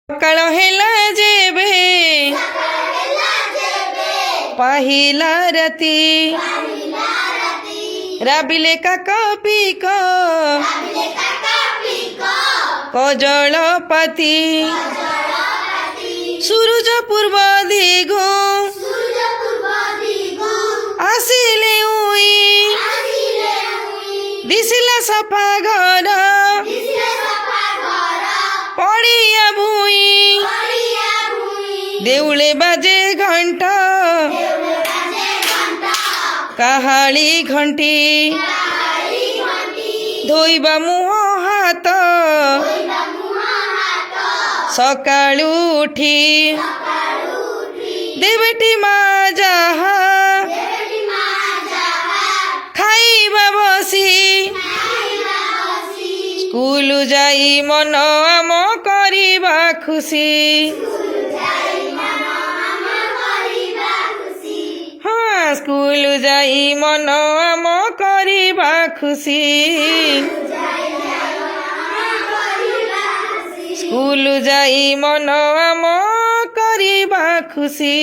ସକାଳ ହେଲା ଯେବେ ପାହିଲା ରାତି ରାବିଲେ କାକ ପିକ କଜଳପାତି ସୂରୁଜ ପୂର୍ବ ଦିଗ ଆସିଲେ ଉଇ ଦିଶିଲା ସଫା ଘର ପଡ଼ିଆ ଭୁଇଁ ଦେଉଳେ ବାଜେ ଘଣ୍ଟ କାହାଳି ଘଣ୍ଟି ଧୋଇବା ମୁହଁ ହାତ ସକାଳୁ ଉଠି ଦେବେଟି ମା ଯାହା ଖାଇବା ବସି ସ୍କୁଲ ଯାଇ ମନ ଆମ କରିବା ଖୁସି ସ୍କୁଲ ଯାଇ ମନ ଆମ କରିବା ଖୁସି ସ୍କୁଲ ଯାଇ ମନ ଆମ କରିବା ଖୁସି।